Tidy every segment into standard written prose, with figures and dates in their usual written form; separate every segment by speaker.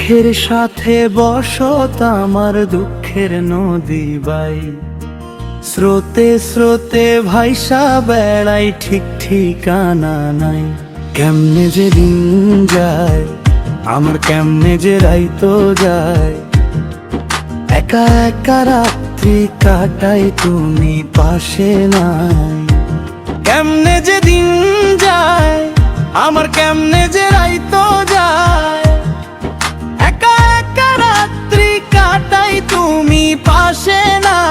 Speaker 1: সুখের সাথে বসত আমার দুঃখের নদী বাই, স্রোতে স্রোতে ভাইসা বেড়াই ঠিক ঠিকানা নাই। কেমনে যে দিন যায় আমার, কেমনে যে রাইতো যায়, একা একা রাত্রি কাটাই তুমি পাশে নাই। কেমনে যে দিন যায় আমার, কেমনে যে রাইতো যায়, একা একা রাত্রি কাটাই তুমি পাশে নাই।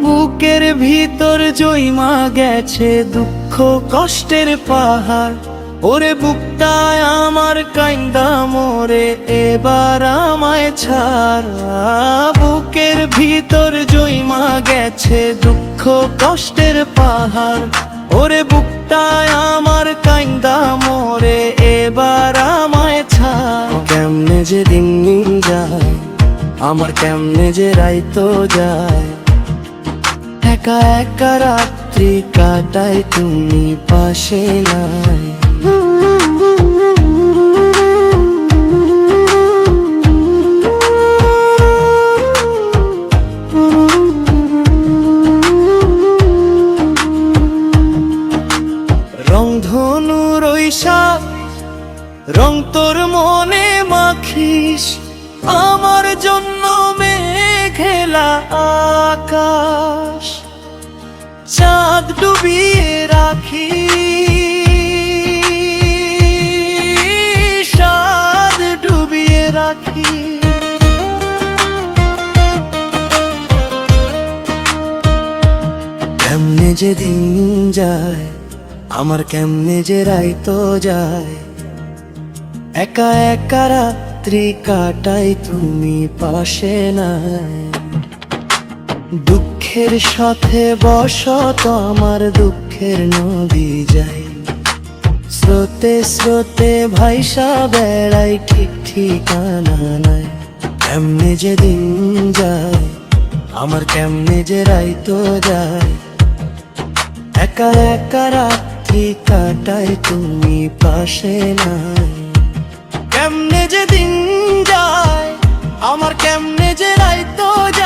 Speaker 1: বুকের ভিতর জইমা গেছে দুঃখ কষ্টের পাহাড়, ওরে বুকটায় আমার কাইন্দা মোরে এবার আমায় ছাড়। বুকের ভিতর জইমা গেছে দুঃখ কষ্টের পাহাড়, ওরে বুকটায় আমার কাইন্দা মোরে এবার আমায় ছাড়। কেমনে যে দিন যায় আমার, কেমনে যে রাইতো যায়, একা একা রাত্রি কাটাই তুমি পাশে নাই। রংধনুর ওই সাপ রং তোর মনে মাখিস, আমার জন্য মেঘেলা আকাশ চাঁদ ডুবিয়ে রাখি, চাঁদ ডুবিয়ে রাখি। কেমনে যে দিন যায় আমার, কেমনে যে রাইতো যায়, একা একা রাত্রি কাটাই তুমি পাশে নাই। দুঃখের সাথে বসত আমার দুঃখের নদী যাই, স্রোতে স্রোতে ভাইসা বেড়াই ঠিক ঠিকানা নাই। কেমনে যে দিন যায় আমার, কেমনে যে রাইতো যায়, একা একা রাত্রি কাটাই তুমি পাশে নাই। কেমনে যে দিন যায় আমার, কেমনে যে রাইতো যায়।